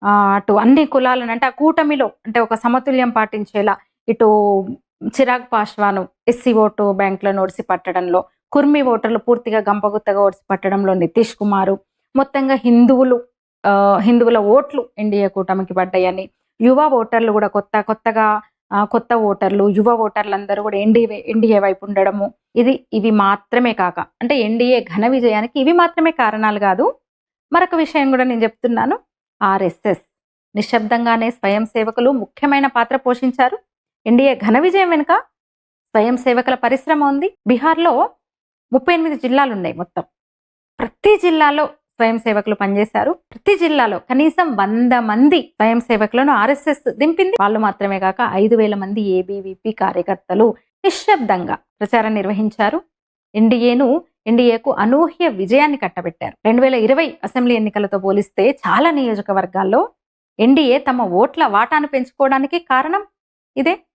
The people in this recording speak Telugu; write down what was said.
అటు అన్ని కులాలను అంటే ఆ కూటమిలో అంటే ఒక సమతుల్యం పాటించేలా ఇటు చిరాగ్ పాశ్వాను ఎస్సీ ఓటు బ్యాంకులను ఒడిసి పట్టడంలో, కుర్మి ఓటర్లు పూర్తిగా గంపగుత్తగా ఒడిసి పట్టడంలో నితీష్ కుమారు, మొత్తంగా హిందువుల ఓట్లు ఎన్‌డీఏ కూటమికి పడ్డాయని, యువ ఓటర్లు గూడా కొత్తగా కొత్త ఓటర్లు, యువ ఓటర్లందరూ గూడా ఎన్‌డీఏ వైపు ఉండడము. ఇవి మాత్రమే కాక అంటే ఎన్‌డీఏ ఘన విజయానికి ఇవి మాత్రమే కారణాలు గాదు. మరొక విషయం గూడా నేను జెప్తున్నాను. ఆర్ఎస్ఎస్ నిశ్శబ్దంగానే స్వయం సేవకులు ముఖ్యమైన పాత్ర పోషించారు. ఎన్‌డీఏ ఘన విజయం వెనుక స్వయం సేవకుల పరిశ్రమ ఉంది. బీహార్‌లో 38 జిల్లాలున్నాయి మొత్తం. ప్రతి జిల్లాలో స్వయం సేవకులు పనిచేశారు. ప్రతి జిల్లాలో కనీసం 100 మంది స్వయం సేవకులను ఆర్ఎస్ఎస్ దింపింది. వాళ్ళు మాత్రమే కాక 5,000 మంది ఏబీవీపీ కార్యకర్తలు నిశ్శబ్దంగా ప్రచారం నిర్వహించారు. ఎన్డీఏకు అనూహ్య విజయాన్ని కట్టబెట్టారు. 2020 అసెంబ్లీ ఎన్నికలతో పోలిస్తే చాలా నియోజకవర్గాల్లో ఎన్డీఏ తమ ఓట్ల వాటాను పెంచుకోవడానికి కారణం ఇదే.